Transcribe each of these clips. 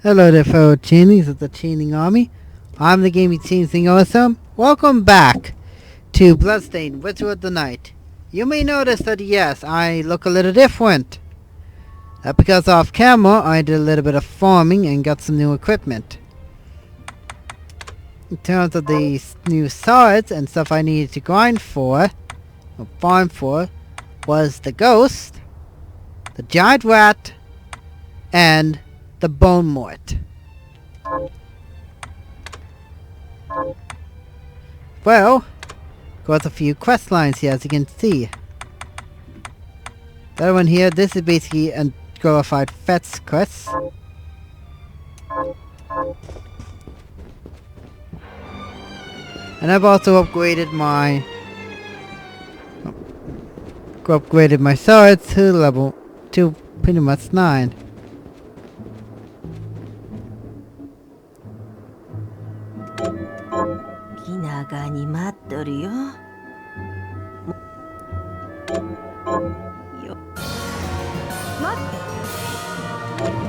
Hello there, fellow Chainings of the Chaining Army. I'm the Gaming Chain Thing Awesome. Welcome back to Bloodstained Ritual of the Night. You may notice that yes, I look a little different. That's because off camera I did a little bit of farming and got some new equipment. In terms of the new swords and stuff I needed to grind for, or farm for, was the ghost, the giant rat, and the bone mort. Well, got a few quest lines here as you can see. That one here, this is basically a glorified fetch quest. And I've also upgraded my sword to level to pretty much 9.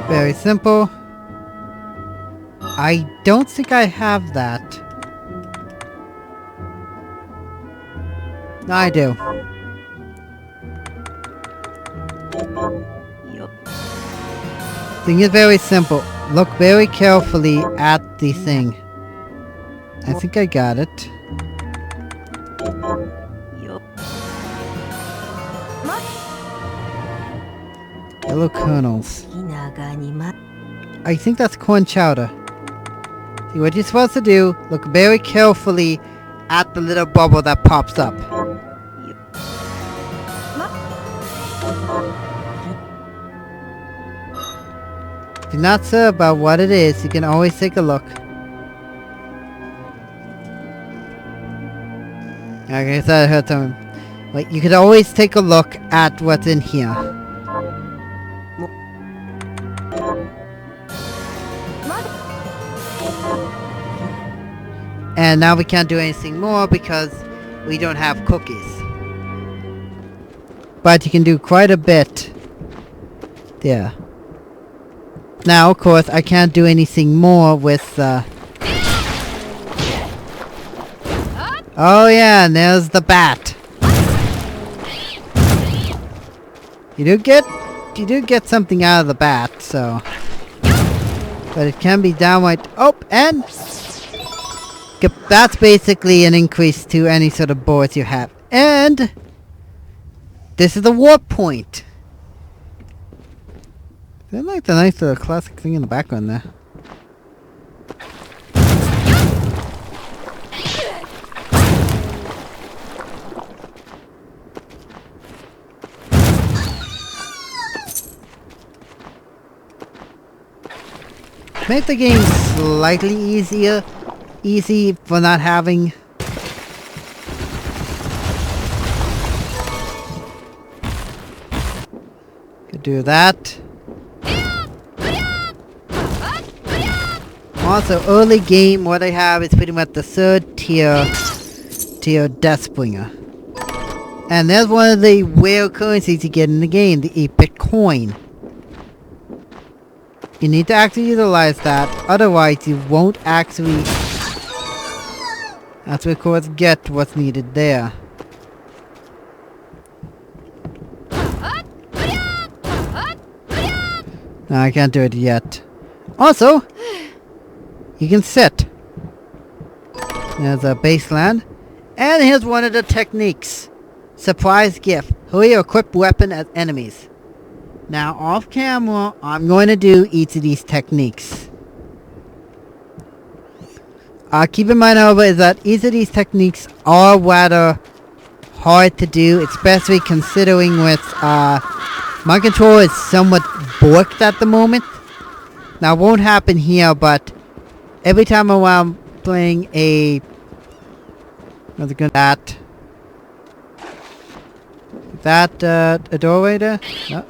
Very simple. I don't think I have that. No, I do. Thing is very simple. Look very carefully at the thing. I think I got it. Yellow kernels. I think that's corn chowder. See, what you're supposed to do, look very carefully at the little bubble that pops up. If you're not sure about what it is, you can always take a look. Like I said, I heard some. Like, you could always take a look at what's in here. And now we can't do anything more because we don't have cookies. But you can do quite a bit there. Now, of course, I can't do anything more with oh yeah, and there's the bat. You do get something out of the bat, so. But it can be downright. Oh, and that's basically an increase to any sort of bullets you have. And this is the warp point. I like the nice little classic thing in the background there. Make the game slightly easy for not having. Could do that. Also, early game, what I have is pretty much the third tier Deathbringer. And there's one of the rare currencies you get in the game, the 8-bit coin. You need to actually utilize that, otherwise you won't actually of course get what's needed there. No, I can't do it yet. Also, you can sit. There's a baseline. And here's one of the techniques. Surprise gift. Hurry or equip weapon as enemies. Now, off camera, I'm going to do each of these techniques. Keep in mind, however, is that each of these techniques are rather hard to do, especially considering with my controller is somewhat borked at the moment. Now, it won't happen here, but every time I'm playing a... What's it good at? Is that a doorway there? No.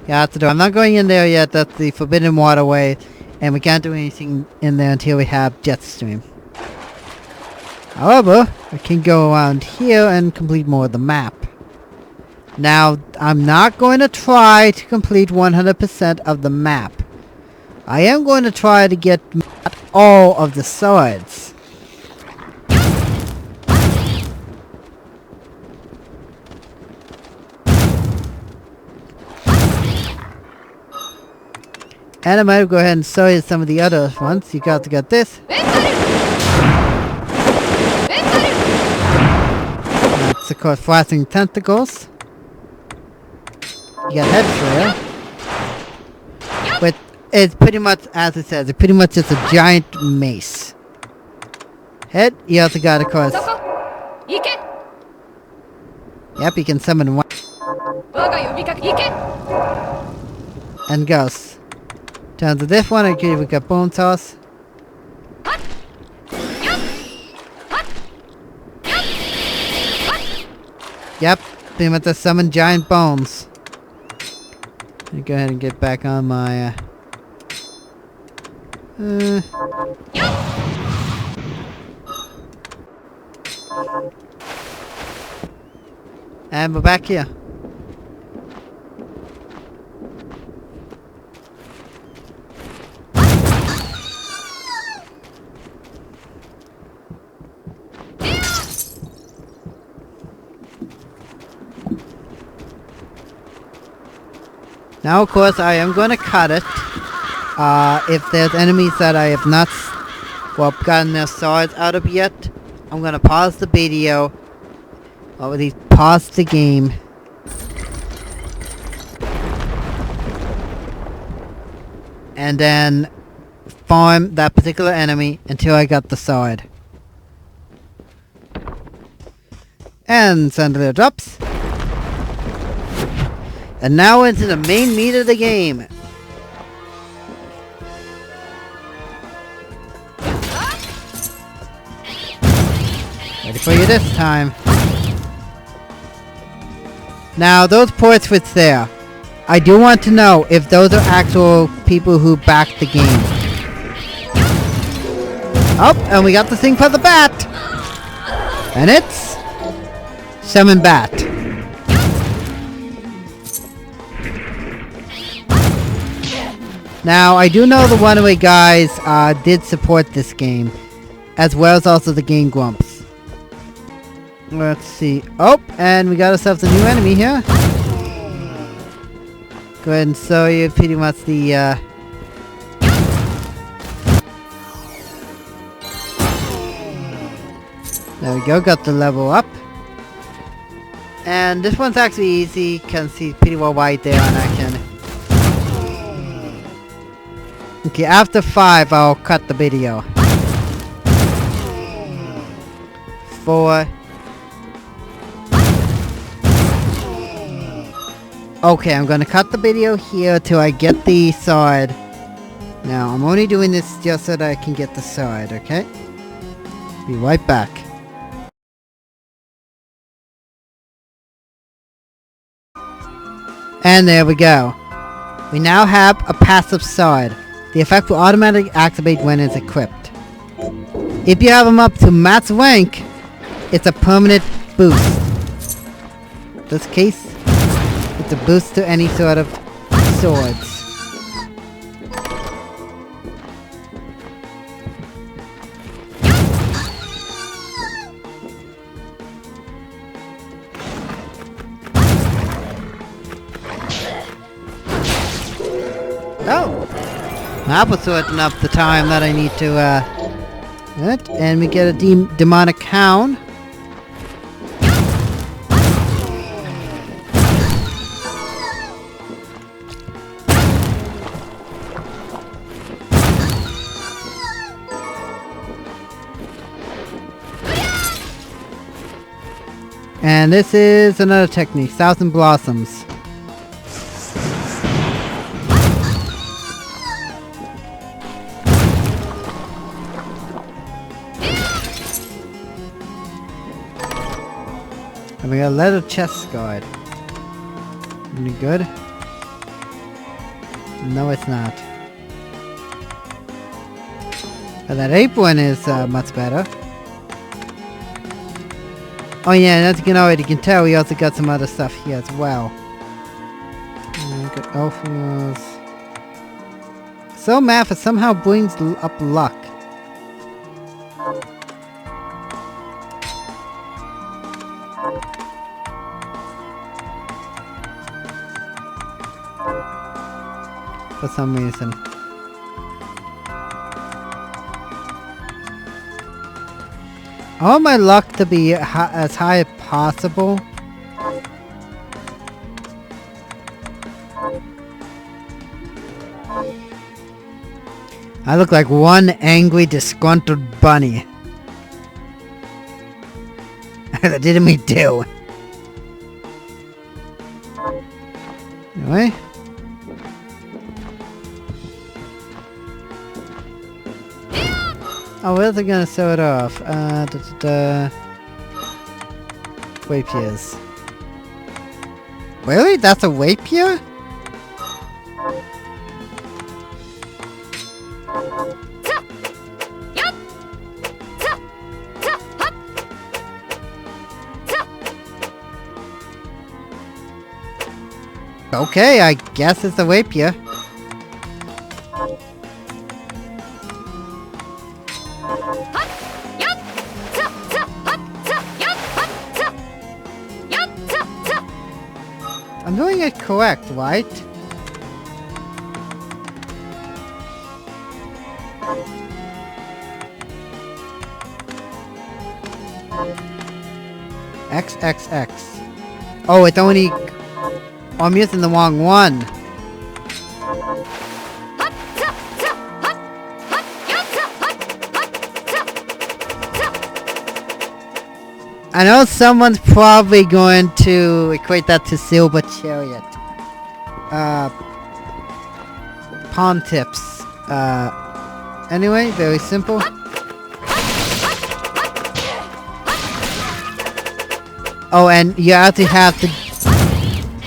Yeah, that's the door. I'm not going in there yet. That's the Forbidden Waterway. And we can't do anything in there until we have Jetstream. However, I can go around here and complete more of the map. Now, I'm not going to try to complete 100% of the map. I am going to try to get all of the swords. And I might go ahead and show you some of the other ones. You got to get this. That's of course flashing tentacles. You got head flare. But it's pretty much, as it says, it's pretty much just a giant mace. Head, you also got of course. Yep, you can summon one. And ghosts. Down to this one, okay, we got bone toss. Yep, pretty much just summon giant bones. Let me go ahead and get back on my and we're back here. Now, of course, I am going to cut it. If there's enemies that I have not, gotten their swords out of yet, I'm going to pause the video. Or at least pause the game. And then farm that particular enemy until I got the sword. And send their drops. And now into the main meat of the game. Ready for you this time. Now, those portraits there. I do want to know if those are actual people who backed the game. Oh, and we got the thing for the bat. And it's Summon Bat. Now, I do know the Runaway guys did support this game, as well as also the Game Grumps. Let's see. Oh, and we got ourselves a new enemy here. Go ahead and show you pretty much the there we go, got the level up. And this one's actually easy, you can see pretty well right there, and I can... Okay, after 5, I'll cut the video. 4. Okay, I'm gonna cut the video here till I get the sword. Now, I'm only doing this just so that I can get the sword, okay? Be right back. And there we go. We now have a passive sword. The effect will automatically activate when it's equipped. If you have them up to max rank, it's a permanent boost. In this case, it's a boost to any sort of swords. Oh! That was sorting up the time that I need to, and we get a demonic hound. And this is another technique, Thousand Blossoms. And we got a leather chest guard. Any good? No, it's not. But that apron is much better. Oh yeah, and as you can already tell, we also got some other stuff here as well. Got Elfios. So math somehow brings up luck. For some reason. I want my luck to be as high as possible. I look like one angry, disgruntled bunny. That didn't me do. Anyway. Oh, where's it gonna show it off? Rapiers. Really? That's a rapier? Okay, I guess it's a rapier. I'm doing it correct, right? XXX. Oh, it's only... Oh, I'm using the wrong one. I know someone's probably going to equate that to Silver Chariot. Pawn tips. Anyway, very simple. Oh, and you actually have to...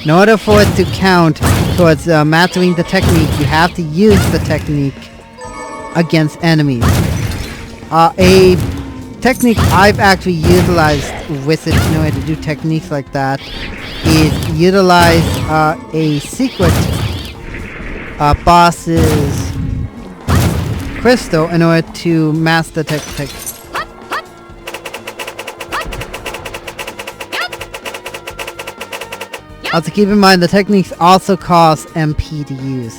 In order for it to count towards mastering the technique, you have to use the technique against enemies. A technique I've actually utilized with it in order to do techniques like that is utilize a secret boss's crystal in order to master technique. Also keep in mind the techniques also cost MP to use.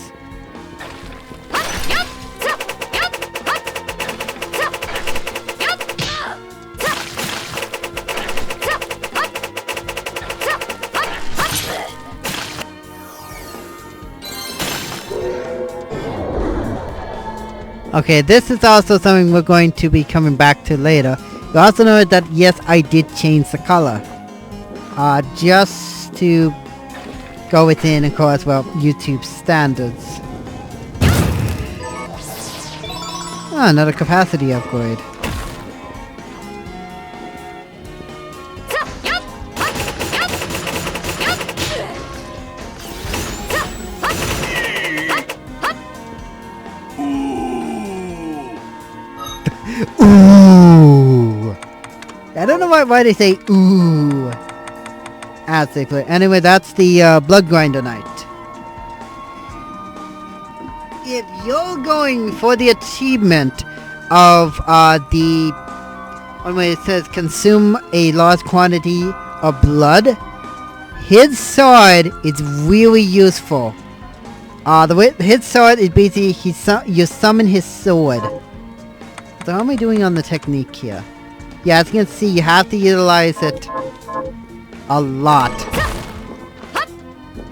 Okay, this is also something we're going to be coming back to later. You also know that yes, I did change the color. Just to go within, of course, well, YouTube standards. Another capacity upgrade. Ooh! I don't know why they say ooh as they play. Anyway, that's the Blood Grinder Knight. If you're going for the achievement of the one way it says consume a large quantity of blood, his sword is really useful. The way his sword is basically you summon his sword. So how am I doing on the technique here? Yeah, as you can see, you have to utilize it a lot.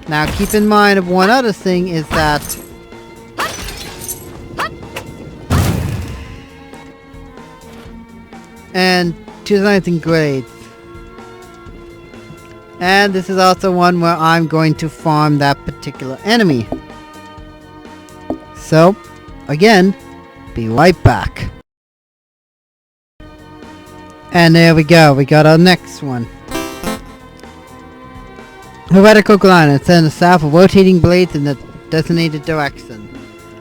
Now keep in mind one other thing is that and choose anything great. And this is also one where I'm going to farm that particular enemy. So, again, be right back. And there we go, we got our next one. Heretical line, it's in the south of rotating blades in the designated direction.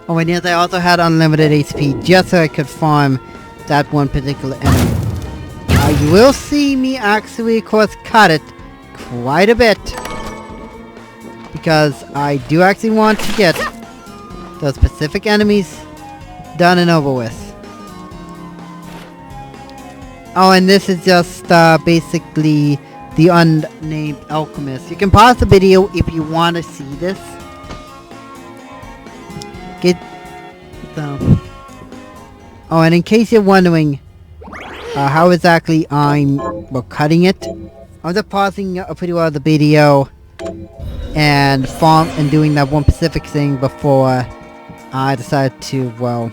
Oh and yes, I also had unlimited HP just so I could farm that one particular enemy. You will see me actually, of course, cut it quite a bit. Because I do actually want to get those specific enemies done and over with. Oh, and this is just basically the unnamed alchemist. You can pause the video if you want to see this. Oh, and in case you're wondering how exactly I'm cutting it, I'm just pausing a pretty well the video and doing that one specific thing before I decide to, well,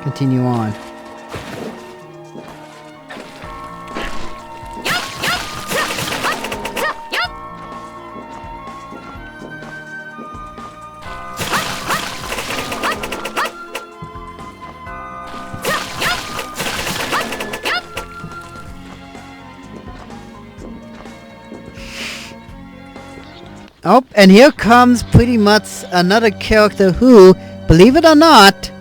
continue on. Oh, and here comes pretty much another character who, believe it or not,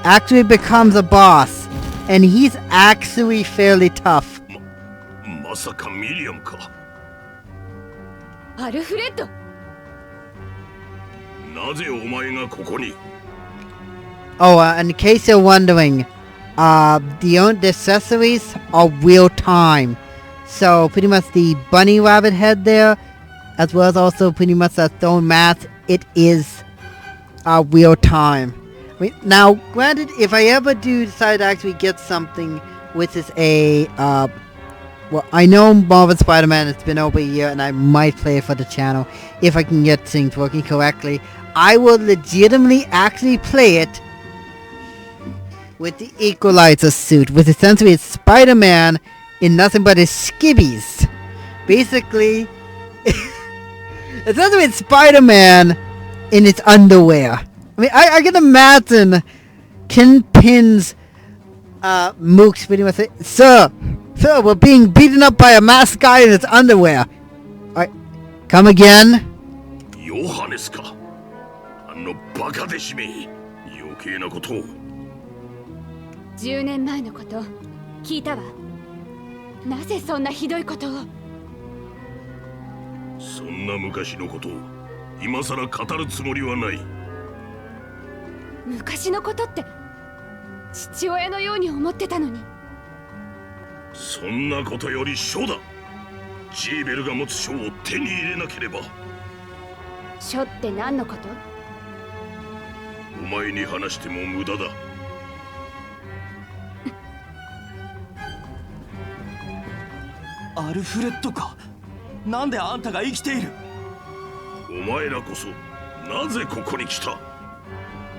actually becomes a boss. And he's actually fairly tough. Alfred? Oh, in case you're wondering, the accessories are real time. So pretty much the bunny rabbit head there, as well as also pretty much that stone mask, it is real time. I mean, now, granted, if I ever do decide to actually get something which is a, well, I know Marvel Spider-Man, it's been over a year, and I might play it for the channel if I can get things working correctly. I will legitimately actually play it with the Equalizer suit, which essentially is Spider-Man in nothing but his skivvies. Basically, essentially it's Spider-Man in its underwear. I mean, I can imagine Kingpin's mooks pretty much say, Sir, we're being beaten up by a masked guy in its underwear. Alright, come again. 10年前のこと聞いたわ。なぜそんなひどいことを。そんな昔のことを今さら語るつもりはない。昔のことって父親のように思ってたのに。そんなことより書だ。ジーベルが持つ書を手に入れなければ。書って何のこと？お前に話しても無駄だ。アルフレッドか。なんであんたが生きている？お前らこそなぜここに来た？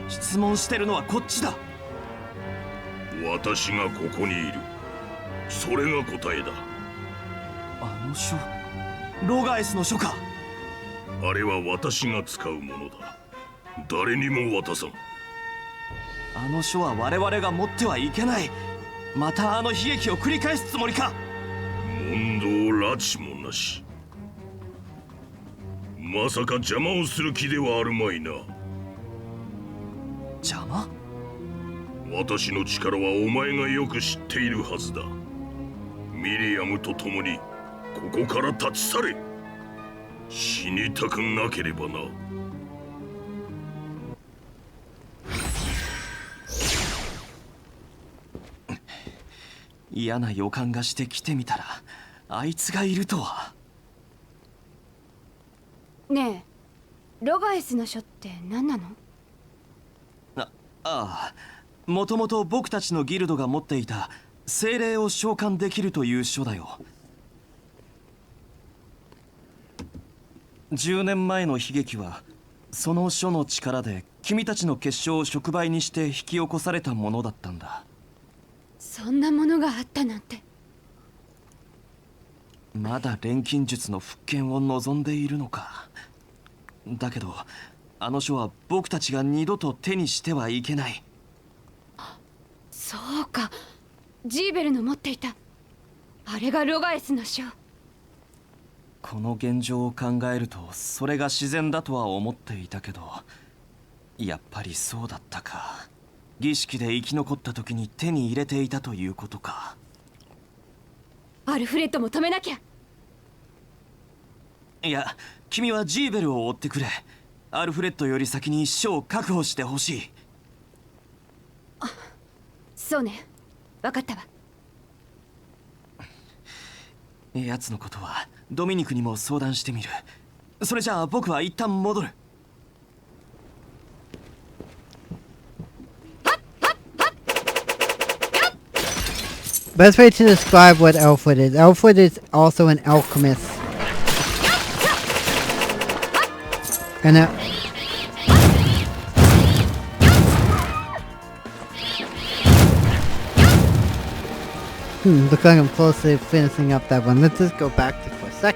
質問してるのはこっちだ。私がここにいる。それが答えだ。あの書、ロガエスの書か。あれは私が使うものだ。誰にも渡さん。あの書は我々が持ってはいけない。またあの悲劇を繰り返すつもりか。問答拉致もなし。まさか邪魔をする気ではあるまいな。邪魔？私の力はお前がよく知っているはずだ。ミリアムと共にここから立ち去れ。死にたくなければな。嫌な予感がして来てみたらあいつがいるとは。ねえ、ロガエスの書って何なの？ああ、もともと僕たちのギルドが持っていた精霊を召喚できるという書だよ。10年前の悲劇はその書の力で君たちの結晶を触媒にして引き起こされたものだったんだ。そんなものがあったなんて。まだ錬金術の復権を望んでいるのか。だけどあの書は僕たちが二度と手にしてはいけない。そうか、ジーベルの持っていたあれがロガエスの書。この現状を考えるとそれが自然だとは思っていたけど、やっぱりそうだったか。儀式で生き残った時に手に入れていたということか。アルフレッドも止めなきゃ。いや、君はジーベルを追ってくれ。アルフレッドより先に書を確保してほしい。そうね、分かったわ。奴のことはドミニクにも相談してみる。それじゃあ僕は一旦戻る。Best way to describe what Alfred is. Alfred is also an alchemist. And looks like I'm close to finishing up that one. Let's just go back to for a sec.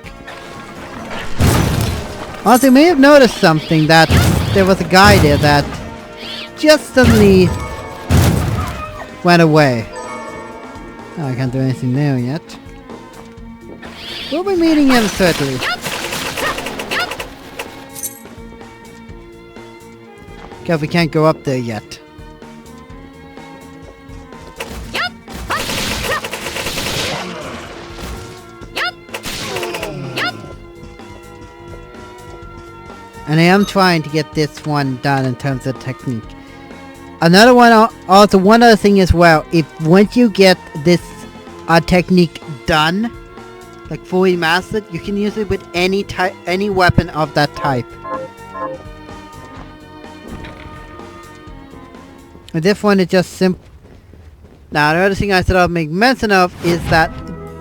Also, you may have noticed something, that there was a guy there that just suddenly went away. Oh, I can't do anything there yet. We'll be meeting him certainly. Guess we can't go up there yet. And I am trying to get this one done in terms of technique. Another one, also one other thing as well, if once you get this technique done, like fully mastered, you can use it with any type, any weapon of that type. And this one is just simple. Now the other thing I said I'll make mention of is that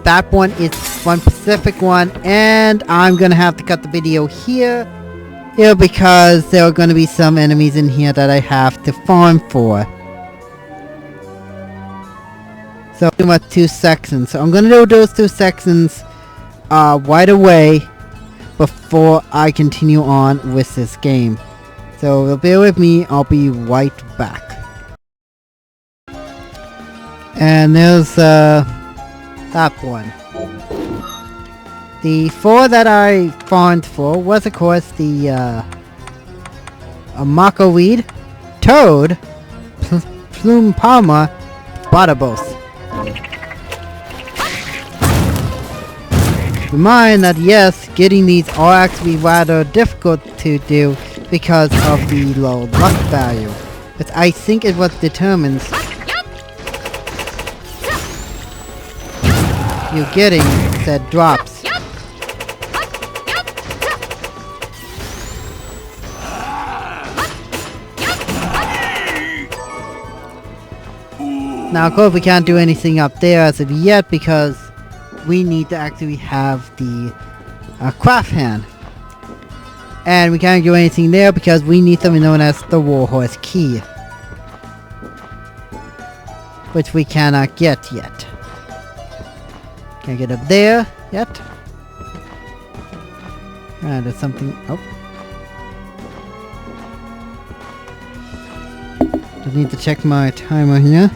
that one is one specific one, and I'm gonna have to cut the video here. Because there are going to be some enemies in here that I have to farm for. So pretty much 2 sections. So I'm going to do those 2 sections right away before I continue on with this game. So bear with me, I'll be right back. And there's that one. The 4 that I farmed for was of course the Mako Weed, Toad, Plume Palma, Butterbos. Remind that yes, getting these are actually rather difficult to do because of the low luck value. But I think it what determines you getting said drops. Now of course we can't do anything up there as of yet because we need to actually have the craft hand. And we can't do anything there because we need something known as the Warhorse Key. Which we cannot get yet. Can't get up there yet. There's something... Oh. Just need to check my timer here.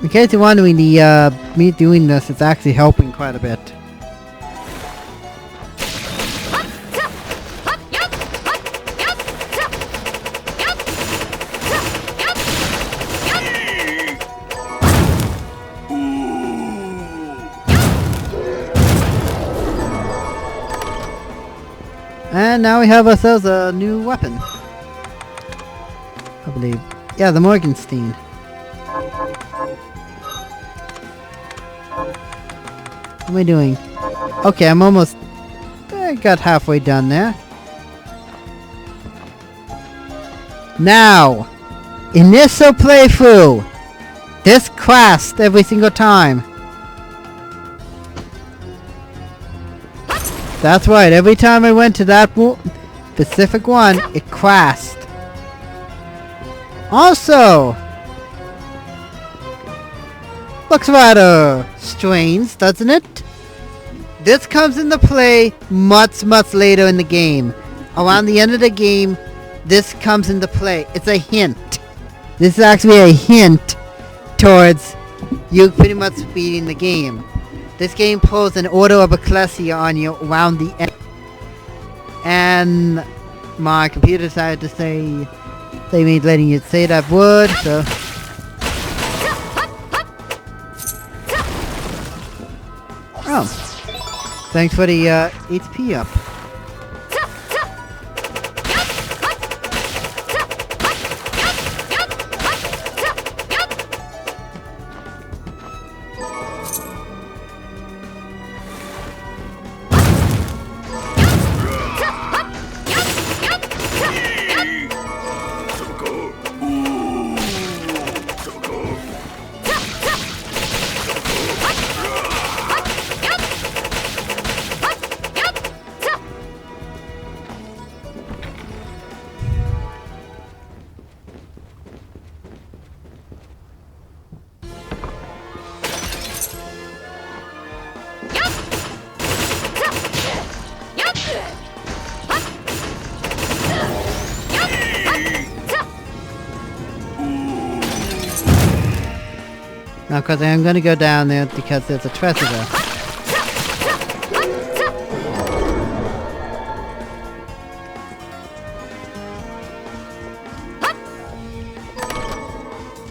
In case you're wondering, me doing this is actually helping quite a bit. And now we have ourselves a new weapon. I believe. Yeah, the Morgenstein. What am I doing? Okay, I'm almost... I got halfway done there. Now! Initial playthrough! This crashed every single time. That's right, every time I went to that specific one, it crashed. Also! Looks rather strange, doesn't it? This comes into play much later in the game. Around the end of the game, this comes into play. It's a hint. This is actually a hint towards you pretty much beating the game. This game pulls an order of ecclesia on you around the end. And my computer decided to say they made letting you say that word, so... Oh. Thanks for the HP up. Now, because I am going to go down there because there's a treasure there.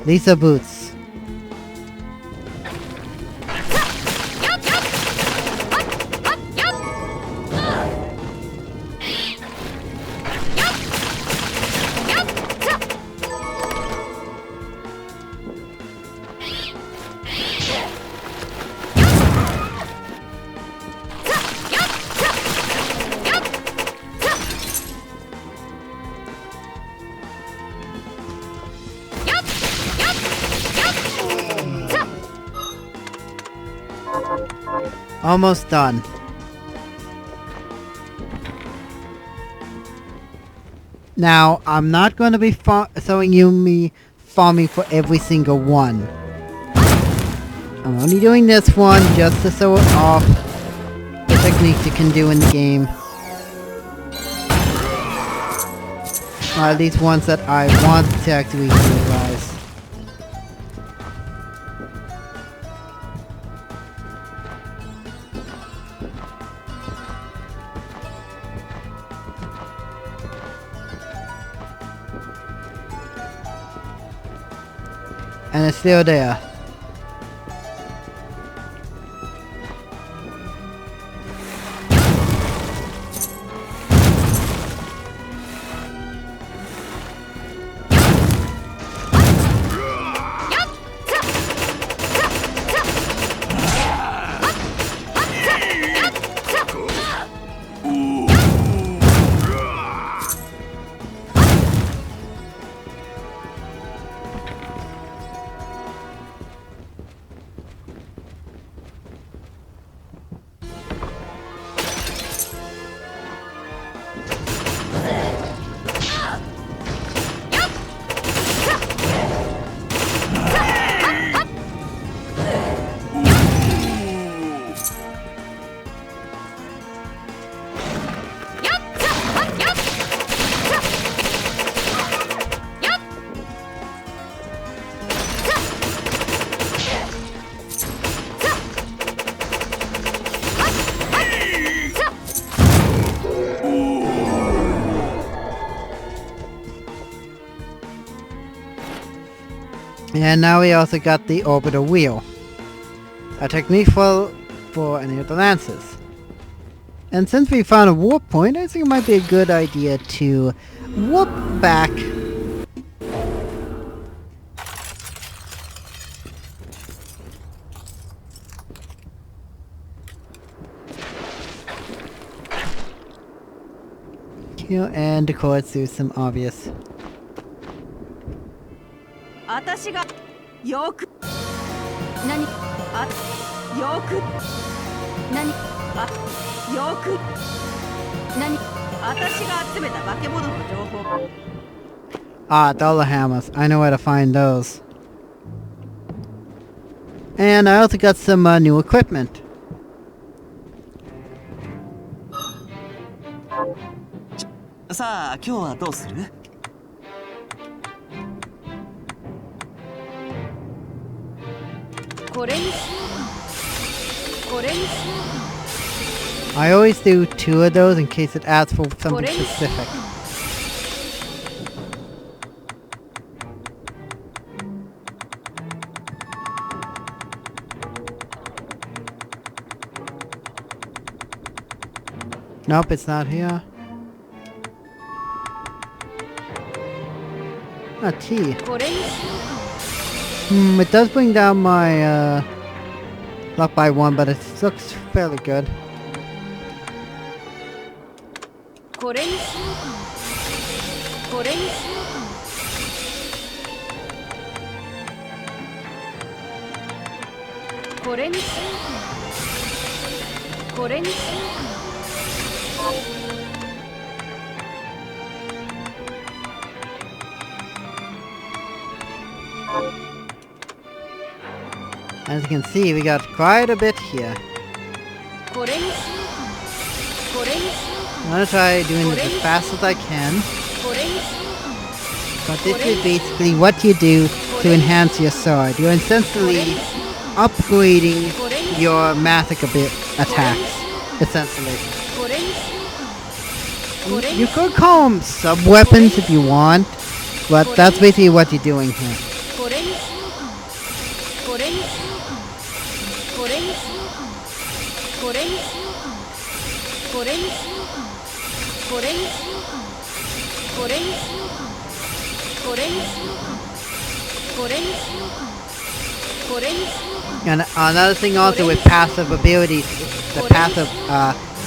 These are boots. Almost done. Now, I'm not going to be showing you me farming for every single one. I'm only doing this one just to show off the techniques you can do in the game. Or at least ones that I want to actually utilize. And it's still there. And now we also got the orbital wheel. A technique for any of the lances. And since we found a warp point, I think it might be a good idea to warp back. And of course do some obvious. 私がよく何あよく何あよく何私が集めた化け物の情報 Ah, dollar hammers. I know where to find those. And I also got some new equipment. Sa, 今日はどうする? これにしようかこれにしようか I always do 2 of those in case it asks for something specific. Nope, it's not here. Not T. これに It does bring down my luck by 1, but it looks fairly good. これにしようこれにしようこれにしようこれにしよう As you can see, we got quite a bit here. これにしようこれにしよ I'm gonna try doing this as fast as I can. うこれにしよ But this is basically what you do to enhance your sword. You're essentially upgrading your magic attacks, essentially. うこれにしようこれに You could call them sub-weapons if you want, but that's basically what you're doing here. これにしようこれにしようこれにしようこれにしようこれにしようこれにしようこれにしようこれにしようこれにしようこれにしよう And another thing also with passive abilities, the passive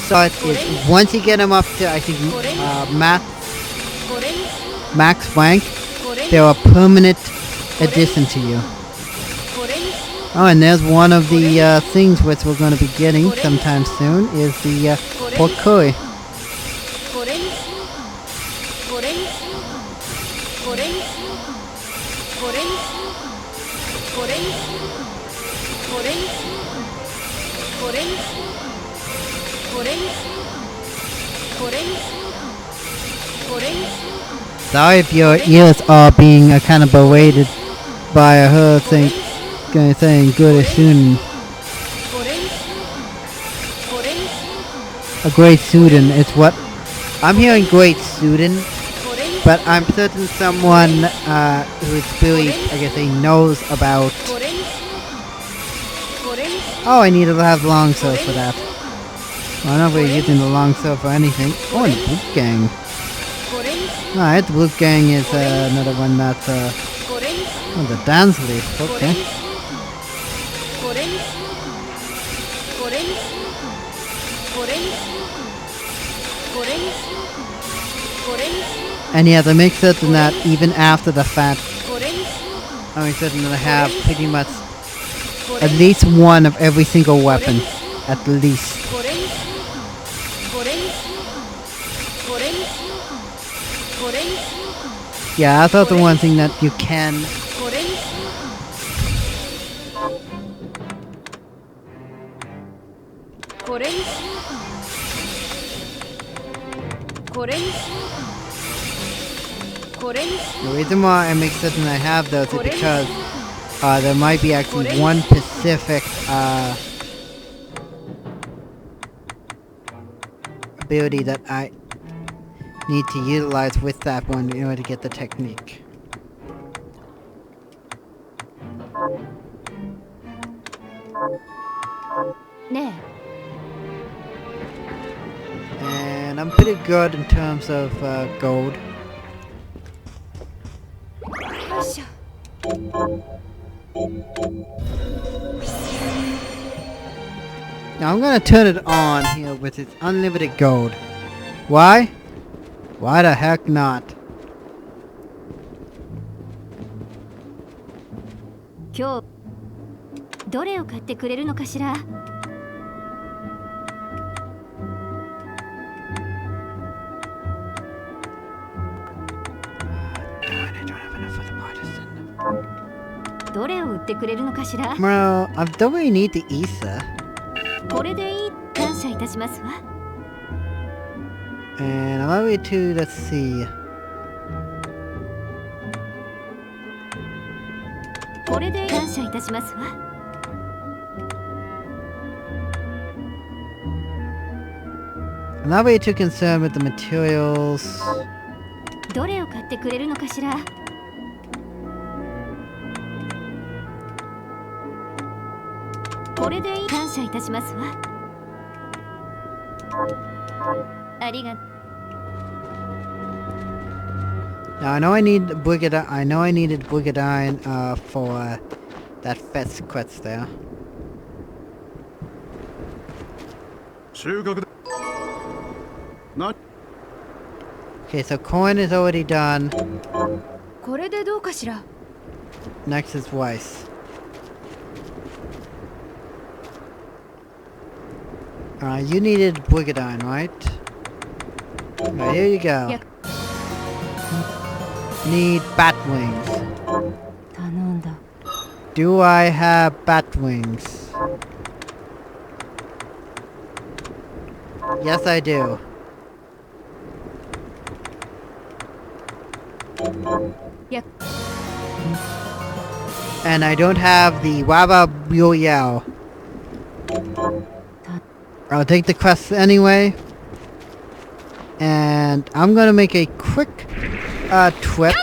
swords is once you get them up to, I think, これにしよう max rank, これにし they're a permanent addition to you. これにし Oh, and there's one of the things which we're going to be getting sometime soon is the Pokoi. これにしようこれにしようこれにしようこれにしようこれにしようこれにしようこれにしようこれにしようこれにしようこれにしよう Sorry if your ears are being kind of berated by her saying good as soon. これにしようこれにしよ A great student is what I'm hearing. Great student, うこれにしよ but I'm certain someone who's really, I guess, he knows about. うこれにしようこれにしよ Oh, I need to have long sword for that. Well, I'm not really using the long sword for anything. Oh, and the Blue Gang. うこれにしよ Alright, the Blue Gang is another one that's うこれにしよ oh, the dance leaf. うこれ Okay. にしようこれにしようこれにしようこれにしようこれにしようこれにしよ And yeah, to make certain that even after the fact, うこれにしよ I make certain that I have pretty much うこれ at に least one of every single weapon. At least. これにしようこれにしようこれにしようこれにしよ Yeah, that's also one thing that you can. うこれにしようこれにしようこれにしようこれにしよ The reason why I make certain I have those is because there might be actually one specific ability that I need to utilize with that one in order to get the technique. うね And I'm pretty good in terms of gold. えよいしょ Now I'm gonna turn it on here with its unlimited gold. Why? Why the heck not? 今日どれを買ってくれるのかしら。 どれを売ってくれるのかしら。 Well, I don't really need the ether. これでいい。感謝いたしますわ。 And allow me to, let's see. これで感謝いたしますわ。 I'm not really too concerned with the materials. どれを買ってくれるのかしら。 これでいい。感謝いたしますわ。ありが Now I know I need Brigadine. I know I needed Brigadine for that fest quest there. 収穫だ。な、 Okay, so coin is already done. これでどうかしら。 Next is Weiss. You needed Brigadine, right? Alright, here you go. Yeah. Need bat wings. 頼んだ。 Do I have bat wings? Yes, I do. Yeah. And I don't have the Waba Royale. I'll take the quest anyway. And I'm gonna make a quick trip.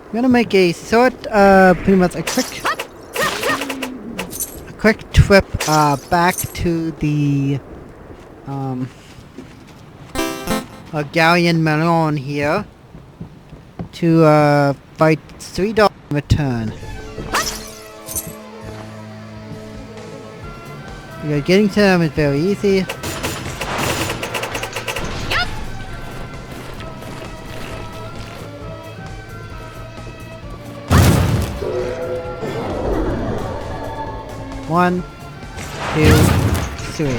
I'm gonna make a pretty much a quick trip back to the Galleon Melon here to fight $3 return. Getting to them is very easy. One, two, three.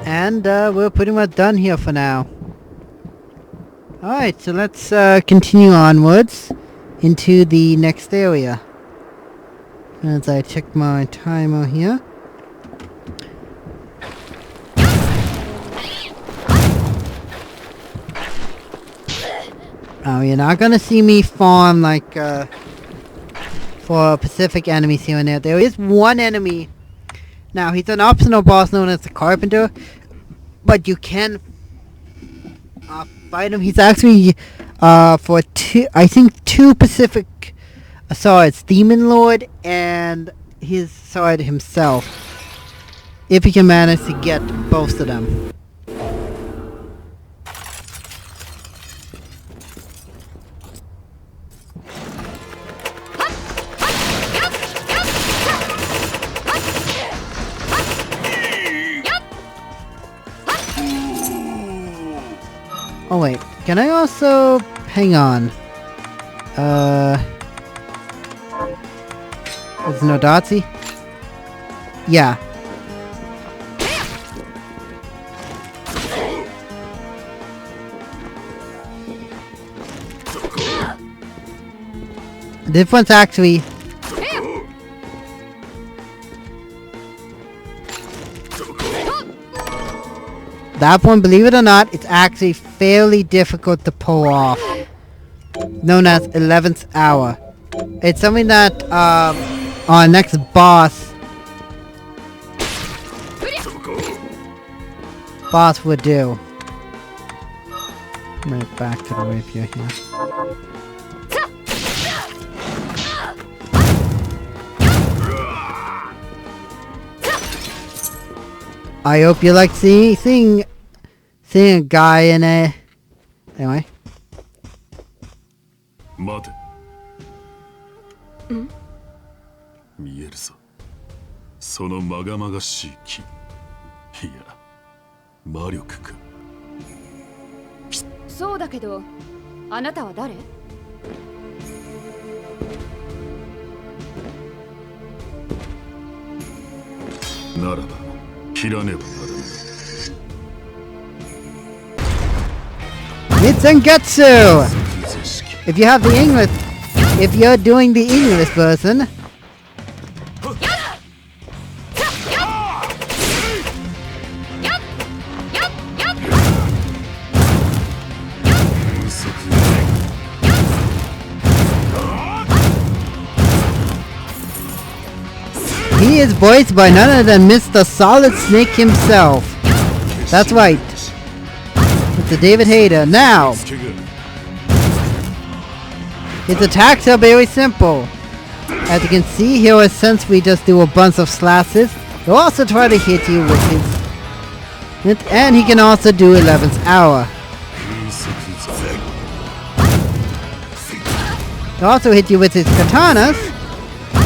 And we're pretty much done here for now. Alright, so let's continue onwards into the next area. As I check my timer here. Oh, you're not gonna see me farm like for Pacific enemies here and there. There is one enemy. Now, he's an optional boss known as the Carpenter, but you can fight him. He's actually for two Pacific swords, Demon Lord and his sword himself. If you can manage to get both of them. Oh wait, can I also... hang on. Is no Dotsie? Yeah. This one's actually... that one, believe it or not, it's actually fairly difficult to pull off. Known as 11th Hour. It's something that our next boss would do. Right back to the rapier here. I hope you like seeing a guy in a... anyway. 待て。見えるぞ。そのまがまがしい木。いや、魔力か。そうだけど、あなたは誰？ならば切らねばならぬ。 It's Zangetsu! If you have the English, if you're doing the English version, he is voiced by none other than Mr. Solid Snake himself. That's right. It's a David Hayter. Now, his attacks are very simple. As you can see, here is since we just do a bunch of slashes, he'll also try to hit you with his... And he can also do 11th hour. He'll also hit you with his katanas.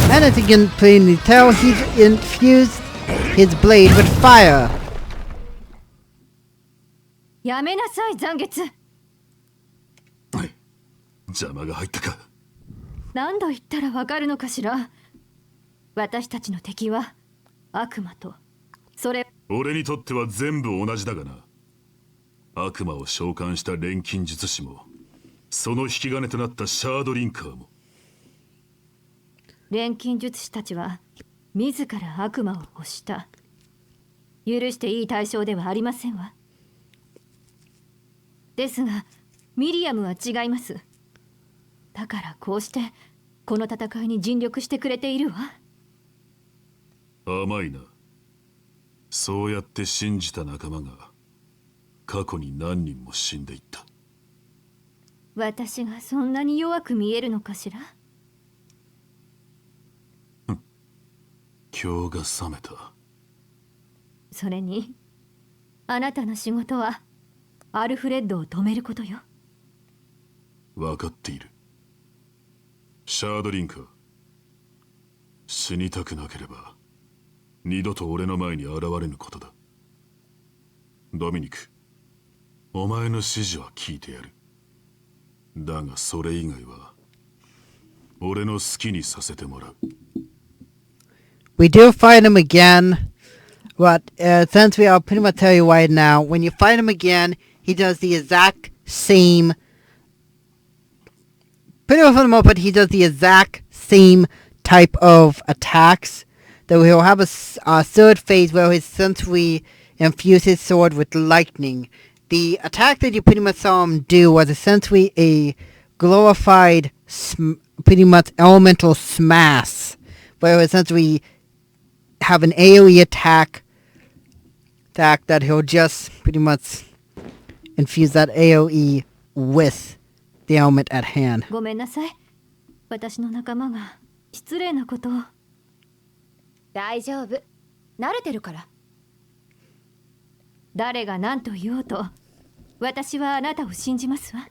And as you can plainly tell, he's infused his blade with fire. やめなさい残月。邪魔が入ったか。何度言ったらわかるのかしら。私たちの敵は悪魔とそれ。俺にとっては全部同じだがな。悪魔を召喚した錬金術師も、その引き金となったシャードリンカーも。錬金術師たちは自ら悪魔を欲した。許していい対象ではありませんわ。ですがミリアムは違います。だからこうしてこの戦いに尽力してくれているわ。甘いな。そうやって信じた仲間が過去に何人も死んでいった。私がそんなに弱く見えるのかしら。今日が覚めた。それにあなたの仕事はアルフレッドを止めることよ。分かっている。シャードリンカー、死にたくなければ二度と俺の前に現れぬことだ。ドミニク、お前の指示は聞いてやる。だがそれ以外は俺の好きにさせてもらう。we do fight him again, but since I'll pretty much tell you right now, when you fight him again, he does the exact same, pretty much for the most part, he does the exact same type of attacks. Though he'll have a third phase where since we infuse his sword with lightning, the attack that you pretty much saw him do was essentially a glorified, pretty much elemental smash, where essentially have an AoE attack that he'll just pretty much infuse that AoE with the element at hand. ごめんなさい。私の仲間が失礼なことを。大丈夫。慣れてるから。誰が何と言おうと、私はあなたを信じますわ。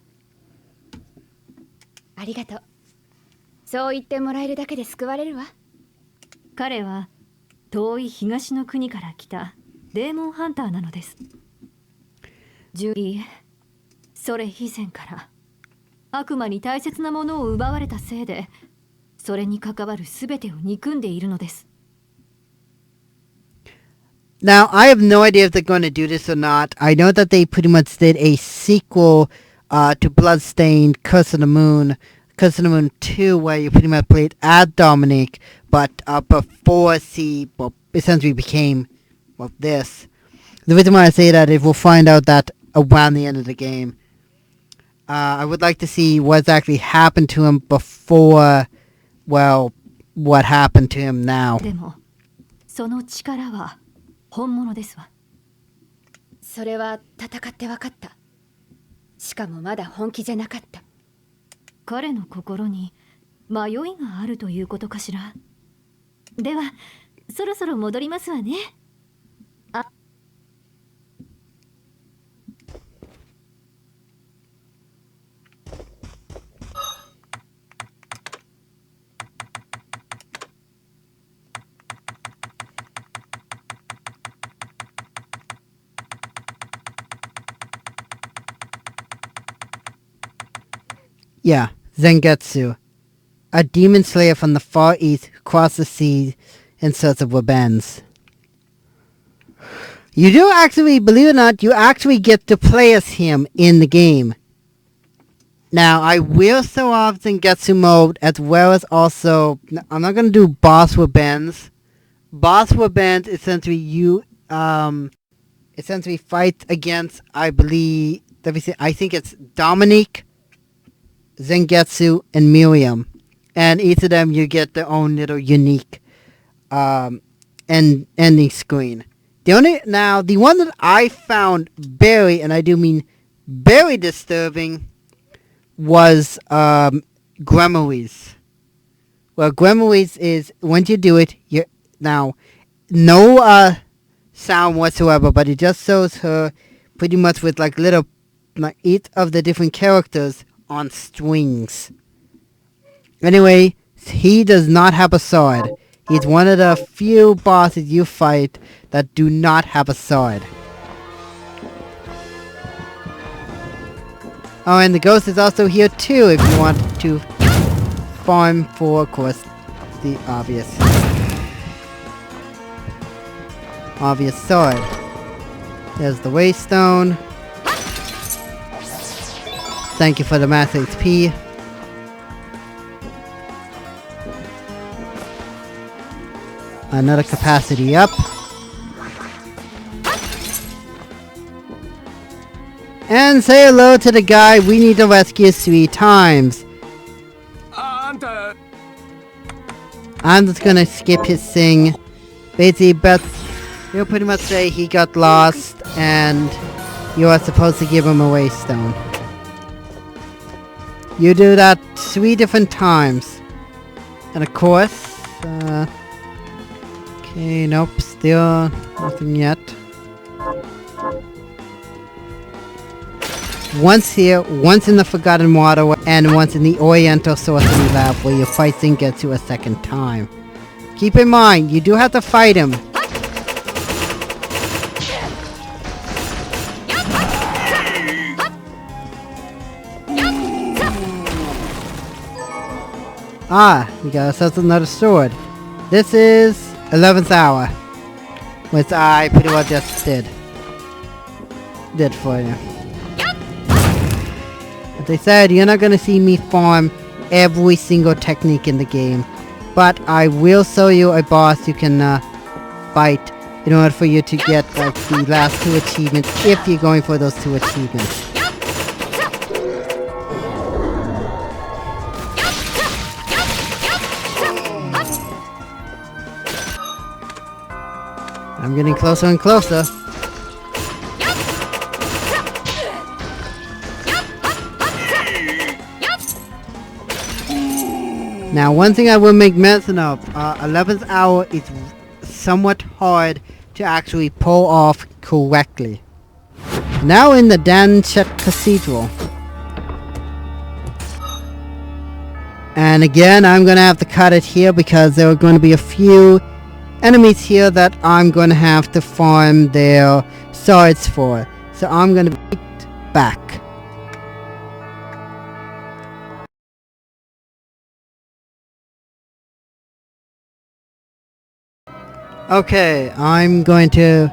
ありがとう。そう言ってもらえるだけで救われるわ。彼は遠い東の国から来たデーモンハンターなのです。それ以前から悪魔に大切なものを奪われたせいで、それに関わるすべてを憎んでいるのです。Now, I have no idea if they're going to do this or not. I know that they pretty much did a sequel to Bloodstained Curse of the Moon 2, where you pretty much played as Dominic, but before essentially became, this. The reason why I say that is we'll find out that around the end of the game. I would like to see what's actually happened to him before, what happened to him now. でも、その力は本物ですわ。それは戦って分かった。しかもまだ本気じゃなかった。彼の心に迷いがあるということかしら。では、そろそろ戻りますわね。Yeah, Zangetsu, a demon slayer from the Far East who crossed the sea in search of revenge. You do actually, believe it or not, you actually get to play as him in the game. Now, I will show off Zangetsu mode as well as also, I'm not going to do boss weapons. Boss weapons essentially you, essentially fight against, I believe, let me see, I think it's Dominique, Zangetsu, and Miriam. And each of them you get their own little unique ending screen. The one that I found very, and I do mean very disturbing, was Gremlins. Well, Gremlins is, once you do it, you're now no sound whatsoever, but it just shows her pretty much with like little, like each of the different characters on strings. Anyway, he does not have a sword. He's one of the few bosses you fight that do not have a sword. Oh, and the ghost is also here too if you want to farm for, of course, the obvious sword. There's the Waystone. Thank you for the max HP. Another capacity up. And say hello to the guy we need to rescue 3 times. I'm just gonna skip his thing. Basically, but you'll pretty much say he got lost and you are supposed to give him a Waystone. You do that 3 different times. And of course, okay, nope, still nothing yet. Once here, once in the Forgotten Water, and once in the Oriental Sorcery Lab where you fight Zangetsu a second time. Keep in mind, you do have to fight him. Ah, we got ourselves another sword. This is 11th hour, which I pretty well just did for you. As I said, you're not gonna see me farm every single technique in the game, but I will show you a boss you can fight in order for you to get like the last 2 achievements if you're going for those 2 achievements. I'm getting closer and closer. Now, one thing I will make mention of, 11th hour is somewhat hard to actually pull off correctly. Now in the Danchet Cathedral. And again, I'm going to have to cut it here because there are going to be a few enemies here that I'm going to have to farm their swords for. So I'm going to be back. Okay, I'm going to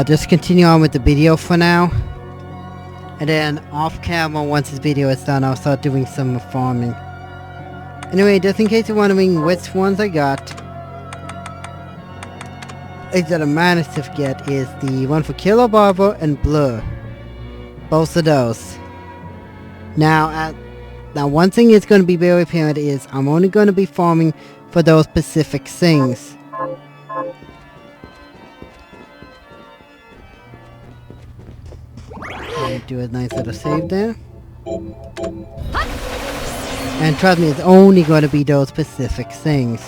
just continue on with the video for now. And then off camera, once this video is done, I'll start doing some farming. Anyway, just in case you're wondering which ones I got, that I managed to get is the one for Killer Barber and Blur. Both of those. Now one thing is going to be very apparent is I'm only going to be farming for those specific things. Do a nice little save there. And trust me, it's only going to be those specific things.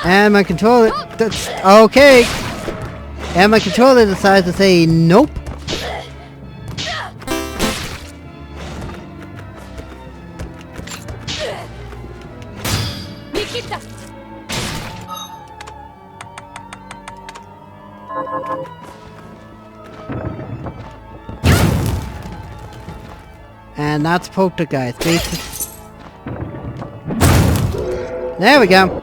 And my controller, that's okay. And my controller decides to say nope. And that's poltergeist. There we go.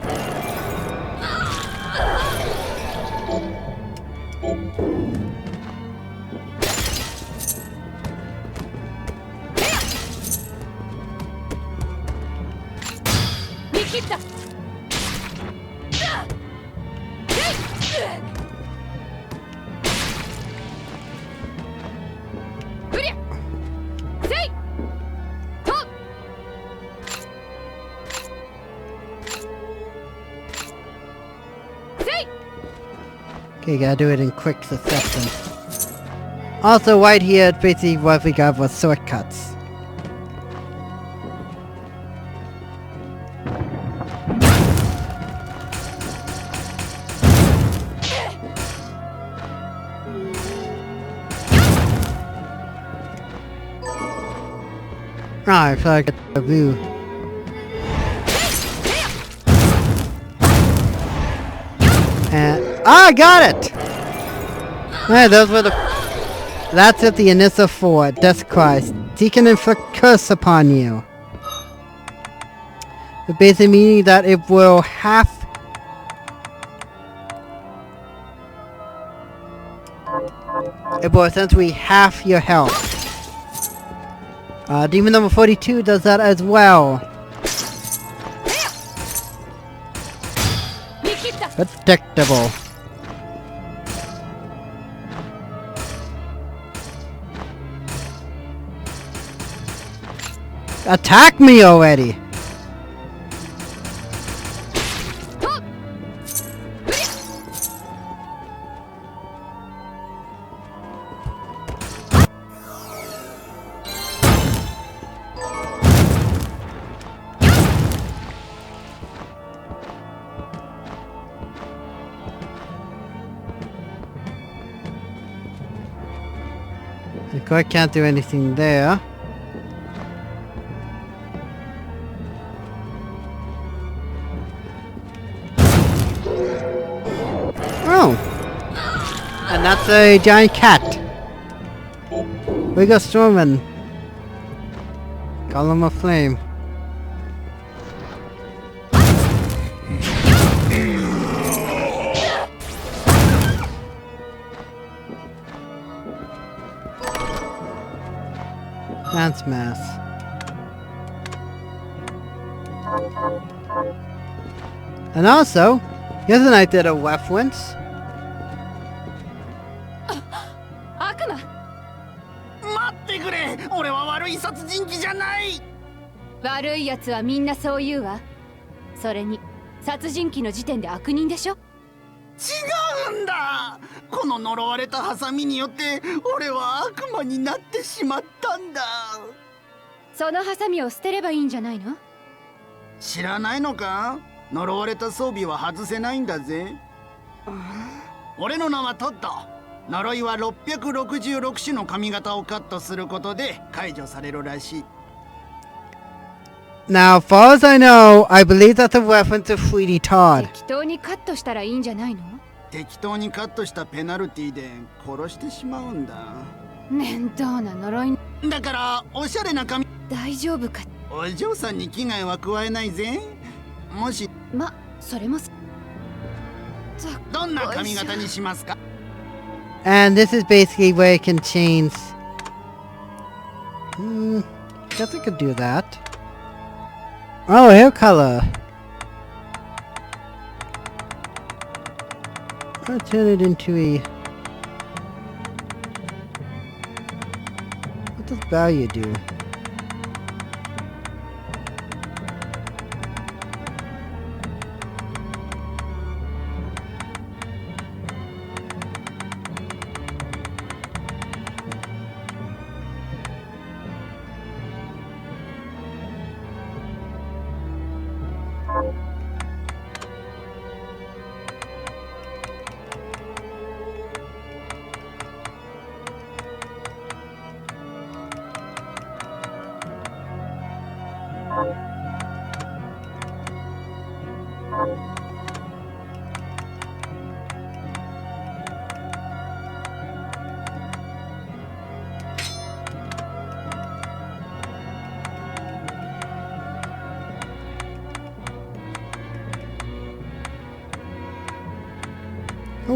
Okay, gotta do it in quick succession. Also, right here, it's basically what we got was shortcuts. I feel like it's a blue. And I got it! Hey, those were the. That's it, the initial 4. Death Christ. He can inflict curse upon you. But basically meaning that it will it will essentially half your health. Demon number 42 does that as well. Predictable. Attack me already! I can't do anything there. Oh! And that's a giant cat. We go storming. Column of flame. Dance mass. And also, here's an idea of reference. 悪魔。待ってくれ、俺は悪い殺人鬼じゃない。悪い奴はみんなそう言うわ。それに殺人鬼の時点で悪人でしょ。違うんだ。この呪われたハサミによって俺は悪魔になってしまったんだ。そのハサミを捨てればいいんじゃないの？知らないのか？呪われた装備は外せないんだぜ。俺の名はトッド。呪いは666種の髪型をカットすることで解除されるらしい。Now, as far as I know, I believe that's a reference to Sweetie Todd. 適当にカットしたらいいんじゃないの？適当にカットしたペナルティで殺してしまうんだ。面倒な呪い。だからおしゃれな髪。大丈夫か？お嬢さんに危害は加えないぜ。もしま、それもどんな髪型にしますか？ And this is basically where it can change. Guess I could do that. Oh, hair color. I'll turn it into a. What does value do?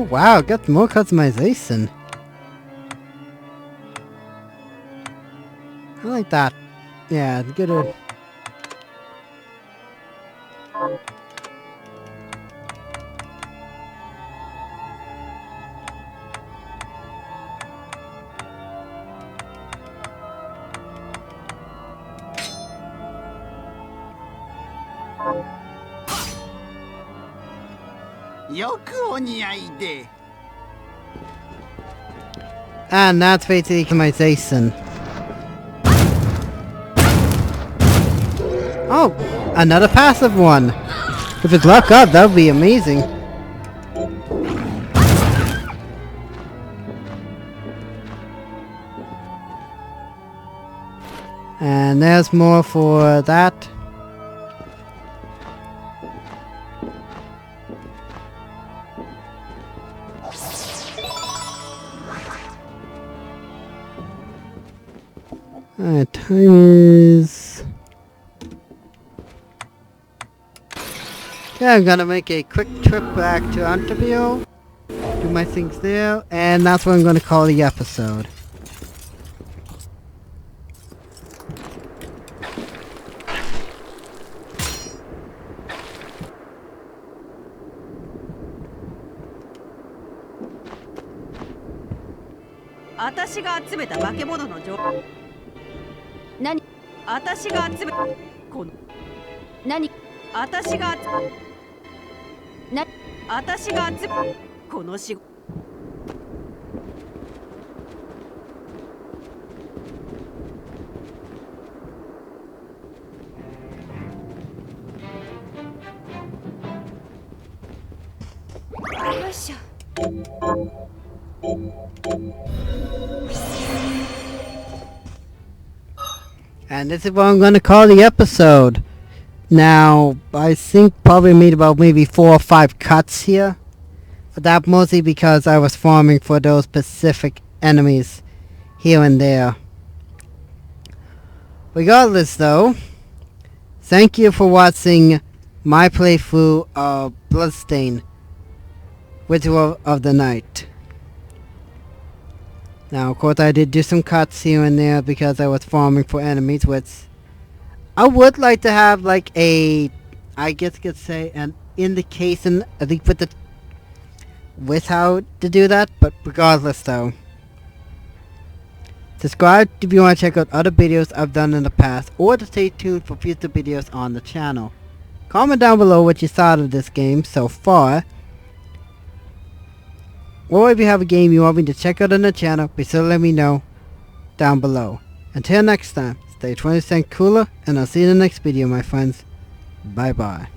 wow, got more customization. I like that. Yeah, good.よくお似合いで。 And that's basically customization. Oh, another passive one. If it's luck up, that would be amazing. And there's more for that. Alright, time is... Yeah, I'm gonna make a quick trip back to Ontario, do my things there, and that's what I'm gonna call the episode. Nani? 私が集めこの何私がな私が集めこの仕事よいしょ。 And this is what I'm gonna call the episode. Now, I think probably made about maybe 4 or 5 cuts here. But that mostly because I was farming for those specific enemies here and there. Regardless though, thank you for watching my playthrough of Bloodstained Ritual of the Night. Now, of course, I did do some cuts here and there because I was farming for enemies, which I would like to have like a, I guess you could say, an indication, at least with how to do that, but regardless though. Subscribe if you want to check out other videos I've done in the past, or to stay tuned for future videos on the channel. Comment down below what you thought of this game so far. Or if you have a game you want me to check out on the channel, be sure to let me know down below. Until next time, stay 20% cooler, and I'll see you in the next video, my friends. Bye bye.